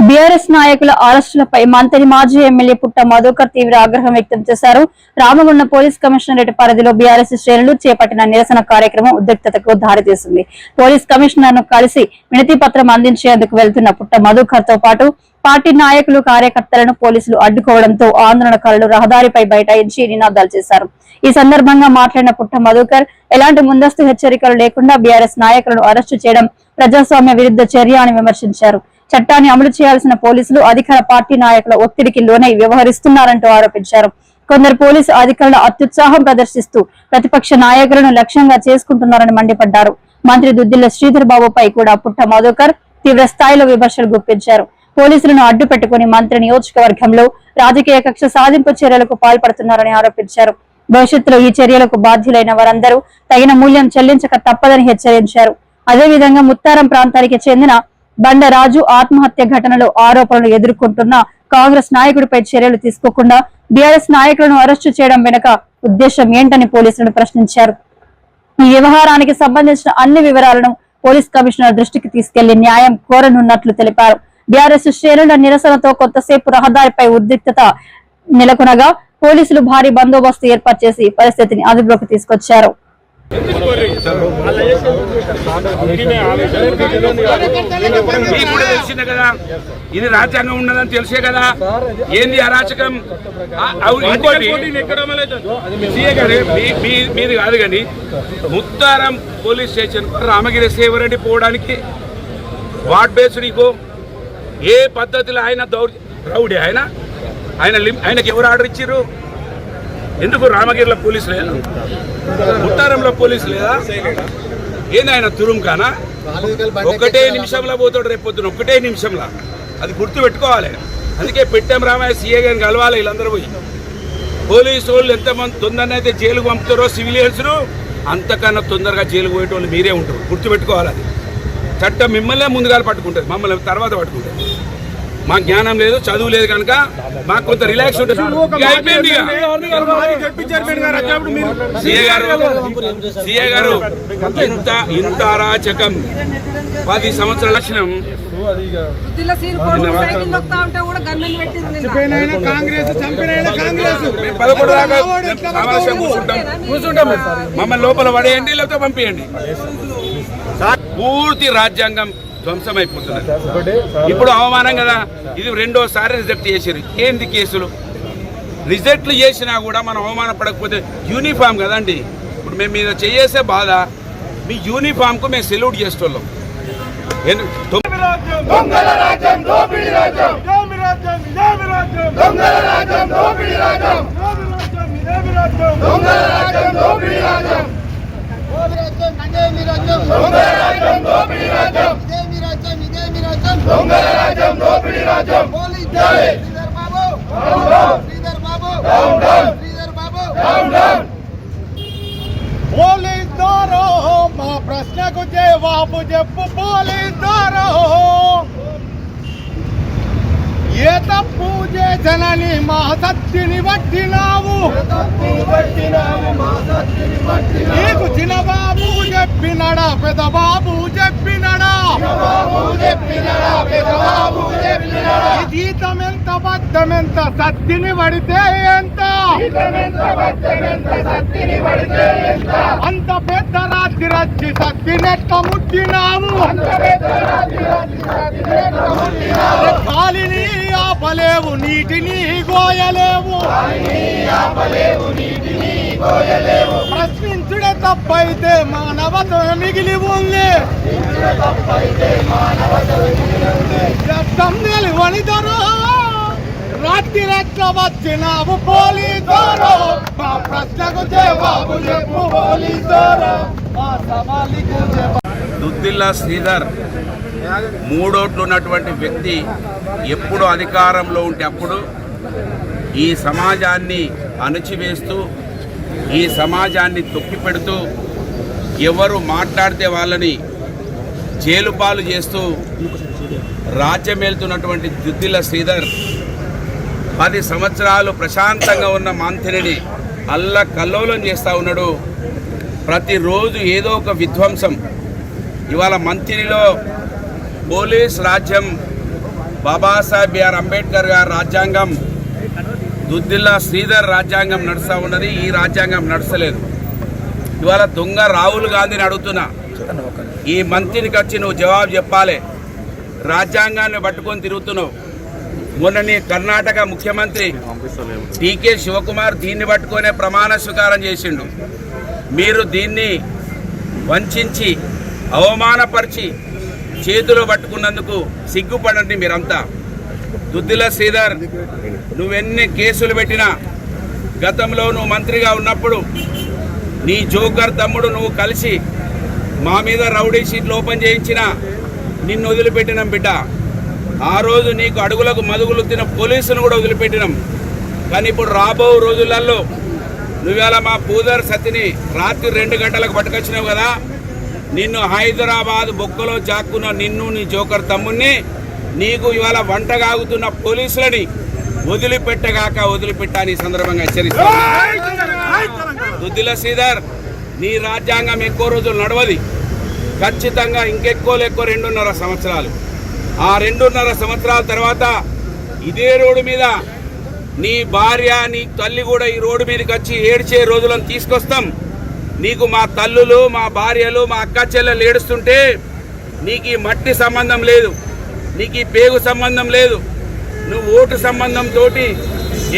BRS నాయకుల అరెస్టులపై మంత్రి మాజీ ఎమ్మెల్యే పుట్ట మధుకర్ తీవ్ర ఆగ్రహం వ్యక్తం చేశారు. రామగుండ పోలీస్ కమిషనరేట్ పరిధిలో బీఆర్ఎస్ శ్రేణులు చేపట్టిన నిరసన కార్యక్రమం ఉద్రిక్తతకు దారితీసింది. పోలీస్ కమిషనర్ ను కలిసి వినతి పత్రం అందించేందుకు వెళ్తున్న పుట్ట మధుకర్ తో పాటు పార్టీ నాయకులు కార్యకర్తలను పోలీసులు అడ్డుకోవడంతో ఆందోళనకారులు రహదారిపై బైఠాయించి నినాదాలు చేశారు. ఈ సందర్భంగా మాట్లాడిన పుట్ట మధుకర్ ఎలాంటి ముందస్తు హెచ్చరికలు లేకుండా బీఆర్ఎస్ నాయకులను అరెస్టు చేయడం ప్రజాస్వామ్య విరుద్ధ చర్య అని విమర్శించారు. చట్టాన్ని అమలు చేయాల్సిన పోలీసులు అధికార పార్టీ నాయకుల ఒత్తిడికి లోనై వ్యవహరిస్తున్నారంటూ ఆరోపించారు. కొందరు పోలీసు అధికారుల అత్యుత్సాహం ప్రదర్శిస్తూ ప్రతిపక్ష నాయకులను లక్ష్యంగా చేసుకుంటున్నారని మండిపడ్డారు. మంత్రి దుద్దిల్ల శ్రీధర్ బాబుపై కూడా పుట్ట మధుకర్ తీవ్ర స్థాయిలో విమర్శలు గుప్పించారు. పోలీసులను అడ్డు పెట్టుకుని మంత్రి నియోజకవర్గంలో రాజకీయ కక్ష సాధింపు చర్యలకు పాల్పడుతున్నారని ఆరోపించారు. భవిష్యత్తులో ఈ చర్యలకు బాధ్యులైన వారందరూ తగిన మూల్యం చెల్లించక తప్పదని హెచ్చరించారు. అదేవిధంగా ముత్తారం ప్రాంతానికి చెందిన బండరాజు ఆత్మహత్య ఘటనలో ఆరోపణలు ఎదుర్కొంటున్న కాంగ్రెస్ నాయకుడిపై చర్యలు తీసుకోకుండా బీఆర్ఎస్ నాయకులను అరెస్టు చేయడం వెనుక ఉద్దేశం ఏంటని పోలీసులను ప్రశ్నించారు. ఈ వ్యవహారానికి సంబంధించిన అన్ని వివరాలను పోలీస్ కమిషనర్ దృష్టికి తీసుకెళ్లి న్యాయం కోరనున్నట్లు తెలిపారు. బీఆర్ఎస్ శ్రేణుల నిరసనతో కొంతసేపు రహదారిపై ఉద్రిక్తత నెలకొనగా పోలీసులు భారీ బందోబస్తు ఏర్పాటు చేసి పరిస్థితిని అదుపులోకి తీసుకొచ్చారు. ఇది రాజ్యాంగం ఉన్నదని తెలిసే కదా ఏంది అరాచకం. మీరు కాదు కానీ ముత్తారం పోలీస్ స్టేషన్ రామగిరి సేవరెడ్డి పోవడానికి వార్డ్ బేస్డ్ నీకు ఏ పద్ధతిలో ఆయన రౌడీ ఆయనకి ఎవరు ఆర్డర్ ఇచ్చారు? ఎందుకు రామగిరిలో పోలీసు లేదా? ముత్తారంలో పోలీసు లేదా? ఏంది ఆయన తురుంకానా? ఒకటే నిమిషంలో పోతాడు రేపు పొద్దున, ఒకటే నిమిషంలో. అది గుర్తు పెట్టుకోవాలి. అందుకే పెట్టాం రామయ్య సీఏ గారిని కలవాలి. వీళ్ళందరూ పోయి పోలీసు వాళ్ళు ఎంతమంది తొందరగా అయితే జైలుకు పంపుతారో సివిలియన్స్ అంతకన్నా తొందరగా జైలుకు పోయేటోళ్ళు మీరే ఉంటారు. గుర్తు పెట్టుకోవాలి. అది చట్టం మిమ్మల్నే ముందుగా పట్టుకుంటుంది, మమ్మల్ని తర్వాత పట్టుకుంటుంది. మాకు జ్ఞానం లేదు, చదువు లేదు కనుక మాకు కొంత రిలాక్స్ ఉంటుంది. సీఏ గారు ఇంత అరాచకం 10 సంవత్సరాల లక్షణం. మమ్మల్ని లోపల పడేయండి, లేకపోతే పంపించండి. పూర్తి రాజ్యాంగం ధ్వంసమైపోతున్నది. ఇప్పుడు అవమానం కదా. ఇది రెండోసారి రిజెక్ట్ చేశారు. ఏంది కేసులు రిజెక్ట్లు చేసినా కూడా మనం అవమాన పడకపోతే యూనిఫామ్ కదండి. ఇప్పుడు మేము మీద చేసే బాధ మీ యూనిఫామ్కు మేము సెల్యూట్ చేస్తున్నాం. పోలీస్ దారో మా ప్రశ్నకు జవాబు చెప్పు. పోలీస్ దారో ఏ తప్పు చేసనని మా సత్తిని పట్టినావు. నీకు చిన్నబాబు చెప్పినడా పెదబాబు చెప్పినడా? జీతం ఎంత బద్దం ఎంత సత్తిని పడితే ఎంత? అంత పెద్ద రాత్రి రచ్చి సత్తినెట్ట ముట్టినావు. కాలిని ఆపలేవు, నీటిని గోయలేవు. ప్రశ్నించుడే తప్పైతే మానవత మిగిలి ఉంది. వనిదరో రాత్రి రెట్ల వచ్చినావు. పోలీసులో మా ప్రశ్నకు జవాబు చెప్పు. పోలీసులో మా సవాలుకు జవాబు. దుద్దిల్లా శ్రీధర్ 3 ఓట్లు ఉన్నటువంటి వ్యక్తి ఎప్పుడు అధికారంలో ఉంటే అప్పుడు ఈ సమాజాన్ని అణచివేస్తూ, ఈ సమాజాన్ని తొక్కిపెడుతూ, ఎవరు మాట్లాడితే వాళ్ళని జైలు పాలు చేస్తూ రాజ్యమేలుతున్నటువంటి దుద్దిల్ల శ్రీధర్ 10 సంవత్సరాలు ప్రశాంతంగా ఉన్న మంత్రిని అల్లకల్లోలం చేస్తూ ఉన్నాడు. ప్రతిరోజు ఏదో ఒక విధ్వంసం. ఇవాళ మంత్రిలో పోలీస్ రాజ్యం బాబాసాహెబ్ బిఆర్ అంబేద్కర్ గారి రాజ్యాంగం, దుద్దిల్ల శ్రీధర్ రాజ్యాంగం నడుస్తూ ఉన్నది. ఈ రాజ్యాంగం నడసలేదు. ఇవాళ దొంగ రాహుల్ గాంధీని అడుగుతున్నా, ఈ మంత్రికి వచ్చి నువ్వు జవాబు చెప్పాలి. రాజ్యాంగాన్ని పట్టుకొని తిరుగుతున్నావు. మొన్న నీ కర్ణాటక ముఖ్యమంత్రి టీకే శివకుమార్ దీన్ని పట్టుకొనే ప్రమాణ స్వీకారం చేసిండు. మీరు దీన్ని వంచి అవమానపరిచి చేతిలో పట్టుకున్నందుకు సిగ్గుపడండి మీరంతా. దుద్దిల శ్రీధర్, నువ్వెన్ని కేసులు పెట్టినా, గతంలో నువ్వు మంత్రిగా ఉన్నప్పుడు నీ జోకర్ తమ్ముడు నువ్వు కలిసి మా మీద రౌడీ షీట్లు ఓపెన్ చేయించిన నిన్ను వదిలిపెట్టినాం బిడ్డ. ఆ రోజు నీకు అడుగులకు మదుగులు తిన పోలీసును కూడా వదిలిపెట్టినాం. కానీ ఇప్పుడు రాబో రోజులలో నువ్వేళ మా పూదర్ సతిని రాత్రి 2 గంటలకు పట్టుకొచ్చినావు కదా, నిన్ను హైదరాబాద్ బొక్కలో చాక్కున్న నిన్ను నీ జోకర్ తమ్ముడిని నీకు ఇవాళ వంటగాగుతున్న పోలీసులని వదిలిపెట్టగాక వదిలిపెట్టని సందర్భంగా హెచ్చరిస్తా. దుద్దిల శ్రీధర్, నీ రాజ్యాంగం ఎక్కువ రోజులు నడవది. ఖచ్చితంగా ఇంకెక్కువ 2.5 సంవత్సరాలు. ఆ 2.5 సంవత్సరాల తర్వాత ఇదే రోడ్డు మీద నీ భార్య నీ తల్లి కూడా ఈ రోడ్డు మీదకి వచ్చి ఏడ్చే రోజులను తీసుకొస్తాం. నీకు మా తల్లులు, మా భార్యలు, మా అక్క చెల్లెలు ఏడుస్తుంటే నీకు ఈ మట్టి సంబంధం లేదు, నీకు ఈ పేగు సంబంధం లేదు. నువ్వు ఓటు సంబంధంతో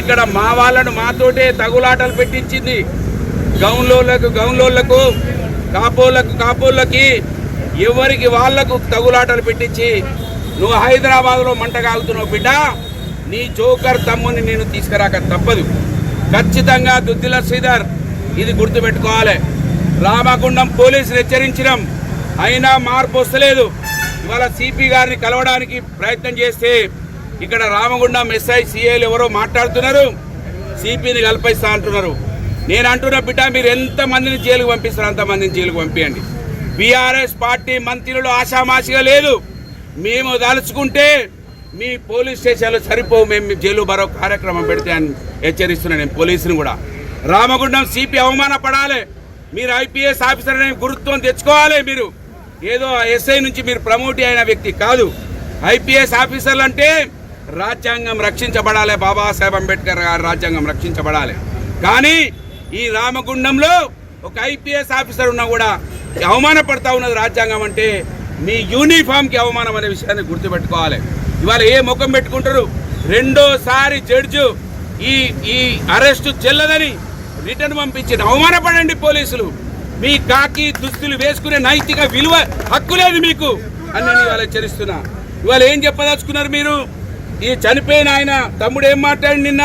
ఇక్కడ మా వాళ్ళను మాతోటే తగులాటలు పెట్టించింది. గౌన్లోళ్లకు కాపోళ్ళకి ఎవరికి వాళ్లకు తగులాటలు పెట్టించి నువ్వు హైదరాబాద్లో మంటగాగుతున్నావు బిడ్డ. నీ జోకర్ తమ్ముని నేను తీసుకురాక తప్పదు. ఖచ్చితంగా దుద్దిల శ్రీధర్ ఇది గుర్తుపెట్టుకోవాలి. రామగుండం పోలీసులు హెచ్చరించినాం, అయినా మార్పు వస్తలేదు. ఇవాళ సిపి గారిని కలవడానికి ప్రయత్నం చేస్తే ఇక్కడ రామగుండం ఎస్ఐ సిఐలు ఎవరో మాట్లాడుతున్నారు, సిపిని కల్పిస్తా అంటున్నారు. నేను అంటున్న బిడ్డ, మీరు ఎంతమందిని జైలుకు పంపిస్తారు అంతమందిని జైలుకు పంపించండి. బీఆర్ఎస్ పార్టీ మంత్రులు ఆషామాషిగా లేదు. మేము దలుచుకుంటే మీ పోలీస్ స్టేషన్లు సరిపోవు, మేము జైలు బరో కార్యక్రమం పెడితే అని హెచ్చరిస్తున్నాను నేను పోలీసుని కూడా. రామగుండం సిపి అవమానపడాలి. మీరు ఐపీఎస్ ఆఫీసర్ అనే గురుత్వం తెచ్చుకోవాలి. మీరు ఏదో ఎస్ఐ నుంచి మీరు ప్రమోట్ అయిన వ్యక్తి కాదు. ఐపీఎస్ ఆఫీసర్లు అంటే రాజ్యాంగం రక్షించబడాలి. బాబాసాహెబ్ అంబేద్కర్ గారి రాజ్యాంగం రక్షించబడాలి. కానీ ఈ రామగుండంలో ఒక ఐపీఎస్ ఆఫీసర్ ఉన్నా కూడా అవమానపడతా ఉన్నది రాజ్యాంగం అంటే మీ యూనిఫామ్కి అవమానం అనే విషయాన్ని గుర్తుపెట్టుకోవాలి. ఇవాళ ఏ ముఖం పెట్టుకుంటారు? రెండోసారి జడ్జు ఈ అరెస్టు చెల్లదని రిటర్న్ పంపించిన అవమానపడండి పోలీసులు. మీ కాకి దుస్తులు వేసుకునే నైతిక విలువ హక్కు లేదు మీకు అని నేను ఇవాళ హెచ్చరిస్తున్నా. ఇవాళ ఏం చెప్పదలుచుకున్నారు మీరు? ఈ చనిపోయిన ఆయన తమ్ముడు ఏం మాట్లాడి నిన్న?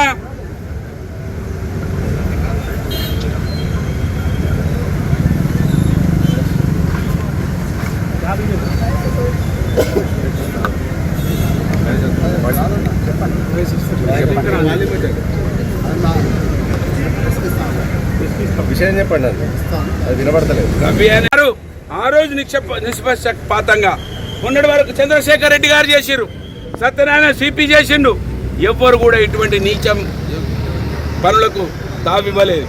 విషయం చెప్పండి, అది వినబడతలేదు. రవి అన్నారు ఆ రోజు నిష్పక్షపాతంగా మొన్నటి వరకు చంద్రశేఖర్ రెడ్డి గారు చేసిరు, సత్యనారాయణ సిపి చేసిండు. ఎవ్వరు కూడా ఇటువంటి నీచం పనులకు తావివ్వలేదు.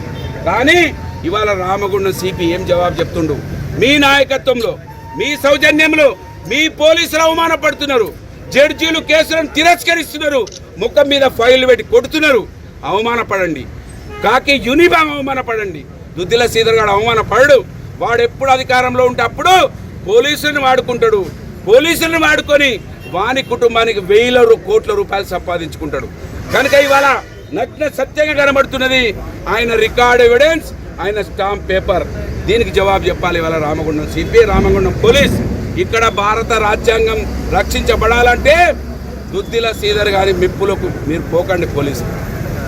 కానీ ఇవాళ రామగుండం సిపి ఏం జవాబు చెప్తుండు? మీ నాయకత్వంలో, మీ సౌజన్యంలో మీ పోలీసులు అవమానపడుతున్నారు. జడ్జీలు కేసులను తిరస్కరిస్తున్నారు. ముఖం మీద ఫైల్ పెట్టి కొడుతున్నారు. అవమానపడండి. కాకి యూనిఫామ్ అవమానపడండి. దుద్దిల శ్రీధర్ గారు అవమానపడడు. వాడు ఎప్పుడు అధికారంలో ఉంటే అప్పుడు పోలీసులను వాడుకుంటాడు. పోలీసులను వాడుకొని వాని కుటుంబానికి 1000 కోట్ల రూపాయలు సంపాదించుకుంటాడు. కనుక ఇవాళ నగ్న సత్యంగా కనబడుతున్నది ఆయన రికార్డ్ ఎవిడెన్స్, ఆయన స్టాంప్ పేపర్. దీనికి జవాబు చెప్పాలి ఇవాళ రామగుండం సిపి, రామగుండం పోలీస్. ఇక్కడ భారత రాజ్యాంగం రక్షించబడాలంటే దుద్దిల శ్రీధర్ గారి మెప్పులకు మీరు పోకండి.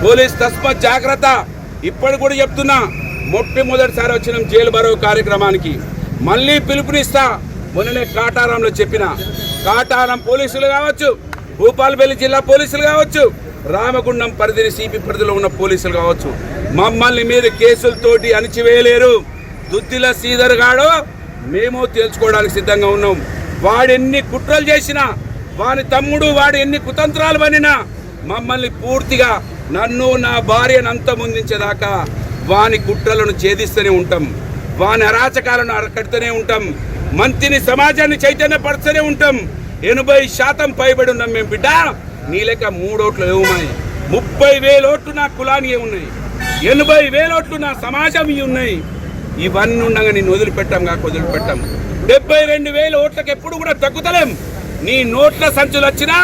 పోలీస్ తస్మత్ జాగ్రత్త. ఇప్పుడు కూడా చెప్తున్నా, మొట్టమొదటిసారి వచ్చిన జైలు బరో కార్యక్రమానికి మళ్ళీ పిలుపునిస్తా. మొన్ననే కాటారంలో చెప్పిన, కాటారం పోలీసులు కావచ్చు, భూపాలపల్లి జిల్లా పోలీసులు కావచ్చు, రామగుండం పరిధిని సిపి పరిధిలో ఉన్న పోలీసులు కావచ్చు, మమ్మల్ని మీరు కేసులతోటి అణిచివేయలేరు. దుద్దిల శ్రీధర్ గాడు మేము తేల్చుకోవడానికి సిద్ధంగా ఉన్నాం. వాడెన్ని కుట్రలు చేసినా, వాని తమ్ముడు వాడు ఎన్ని కుతంత్రాలు పనినా మమ్మల్ని పూర్తిగా, నన్ను నా భార్యను అంతమొందించేదాకా వాని కుట్రలను ఛేదిస్తూనే ఉంటాం. వాని అరాచకాలను అరకడుతూనే ఉంటాం. మంత్రిని సమాజాన్ని చైతన్యపరుస్తూనే ఉంటాం. 80% పైబడి ఉన్నాం మేము బిడ్డ. నీ లెక్క 3 ఓట్లు ఏమన్నాయి, 30,000 ఓట్లు నా కులానికి ఉన్నాయి, 80,000 ఓట్లు నా సమాజం ఉన్నాయి. ఇవన్నీ ఉండగా నేను వదిలిపెట్టాం వదిలిపెట్టాం. 72,000 ఓట్లకు ఎప్పుడు కూడా తగ్గుతలేం. నీ నోట్ల సంచులు వచ్చినా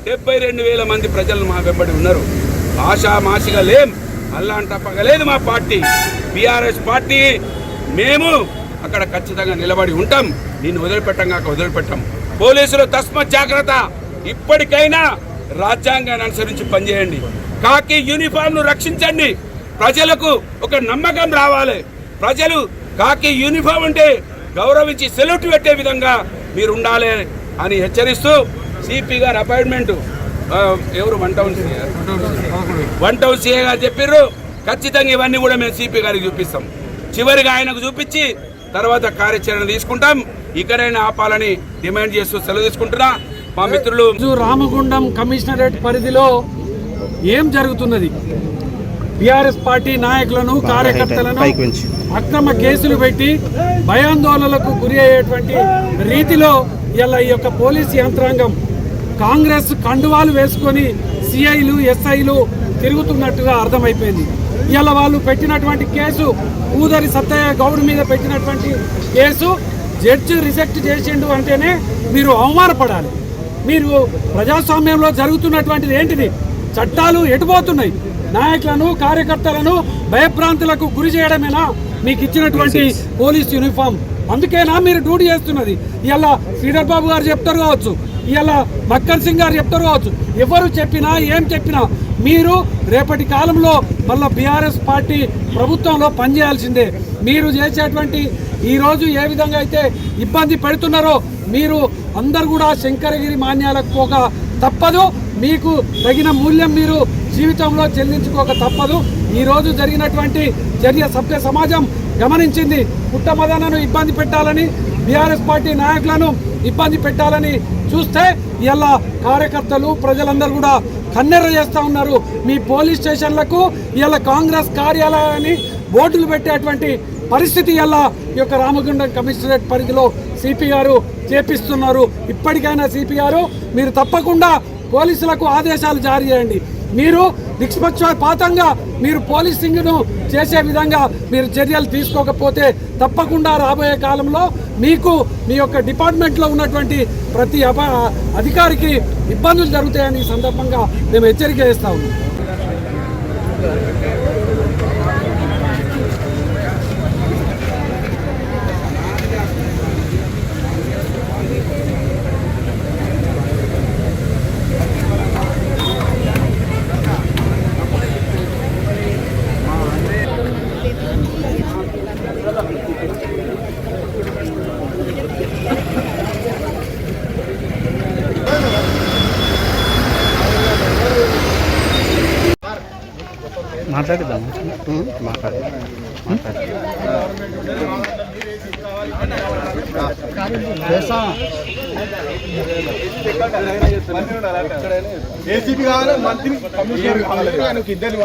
72,000 మంది ప్రజలు మా వెంబడి ఉన్నారు. ఆషామాషిగా లేం, అల్లాంట పగలేదు మా పార్టీ. బీఆర్ఎస్ పార్టీ మేము అక్కడ ఖచ్చితంగా నిలబడి ఉంటాం. నిన్ను వదిలిపెట్టాం. పోలీసులు తస్మత్ జాగ్రత్త. ఇప్పటికైనా రాజ్యాంగాన్ని అనుసరించి పనిచేయండి. కాకి యూనిఫామ్ను రక్షించండి. ప్రజలకు ఒక నమ్మకం రావాలి. ప్రజలు కాకి యూనిఫామ్ అంటే గౌరవించి సెల్యూట్ పెట్టే విధంగా మీరు ఉండాలి అని హెచ్చరిస్తూ సిపి గారు అపాయింట్మెంట్ ఎవరు 1 టౌన్ సిఏ గారు చెప్పారు. ఖచ్చితంగా ఇవన్నీ కూడా మేము సిపి గారికి చూపిస్తాం. చివరిగా ఆయనకు చూపించి తర్వాత కార్యాచరణ తీసుకుంటాం. ఇకనైనా ఆపాలని డిమాండ్ చేస్తూ సెలవు తీసుకుంటున్నా. మా మిత్రులు రామగుండం కమిషనరేట్ పరిధిలో ఏం జరుగుతున్నది? బీఆర్ఎస్ పార్టీ నాయకులను కార్యకర్తలను అక్రమ కేసులు పెట్టి భయాందోళనలకు గురి అయ్యేటువంటి రీతిలో ఇలా ఈ యొక్క పోలీసు యంత్రాంగం కాంగ్రెస్ కండువాలు వేసుకొని సిఐలు ఎస్ఐలు తిరుగుతున్నట్టుగా అర్థమైపోయింది. ఇలా వాళ్ళు పెట్టినటువంటి కేసు ఊదరి సత్తయ్య గౌడ్ మీద పెట్టినటువంటి కేసు జడ్జి రిజెక్ట్ చేసిండు అంటేనే మీరు అవమానపడాలి. మీరు ప్రజాస్వామ్యంలో జరుగుతున్నటువంటిది ఏంటిది? చట్టాలు ఎటుపోతున్నాయి? నాయకులను కార్యకర్తలను భయభ్రాంతులకు గురి చేయడమేనా మీకు ఇచ్చినటువంటి పోలీస్ యూనిఫామ్? అందుకేనా మీరు డ్యూటీ చేస్తున్నది? ఇలా శ్రీధర్ బాబు గారు చెప్తారు కావచ్చు, ఇలా మక్కన్ సింగ్ గారు చెప్తారు కావచ్చు, ఎవరు చెప్పినా ఏం చెప్పినా మీరు రేపటి కాలంలో మళ్ళీ బీఆర్ఎస్ పార్టీ ప్రభుత్వంలో పనిచేయాల్సిందే. మీరు చేసేటువంటి ఈరోజు ఏ విధంగా అయితే ఇబ్బంది పెడుతున్నారో మీరు అందరు కూడా శంకరగిరి మాన్యాలకు పోక తప్పదు. మీకు తగిన మూల్యం మీరు జీవితంలో చెల్లించుకోక తప్పదు. ఈరోజు జరిగినటువంటి చర్య సభ్య సమాజం గమనించింది. పుట్టమదనను ఇబ్బంది పెట్టాలని, బీఆర్ఎస్ పార్టీ నాయకులను ఇబ్బంది పెట్టాలని చూస్తే ఇలా కార్యకర్తలు ప్రజలందరూ కూడా కన్నెర్ర చేస్తూ ఉన్నారు. మీ పోలీస్ స్టేషన్లకు ఇలా కాంగ్రెస్ కార్యాలయాన్ని బోర్డులు పెట్టేటువంటి పరిస్థితి ఇలా ఈ యొక్క రామగుండం కమిషనరేట్ పరిధిలో సిపి గారు చేపిస్తున్నారు. ఇప్పటికైనా సిపి గారు మీరు తప్పకుండా పోలీసులకు ఆదేశాలు జారీ చేయండి. మీరు నిష్పక్షపాతంగా మీరు పోలీసింగ్ను చేసే విధంగా మీరు చర్యలు తీసుకోకపోతే తప్పకుండా రాబోయే కాలంలో మీకు మీ యొక్క డిపార్ట్మెంట్లో ఉన్నటువంటి ప్రతి అధికారికి ఇబ్బందులు జరుగుతాయని ఈ సందర్భంగా మేము హెచ్చరిక చేస్తా ఉన్నాం. మాట్లాడిద్దాం. ఏసీపీ కావాలి, మంత్రి, కమిషనర్ కావాలి. ఇద్దరు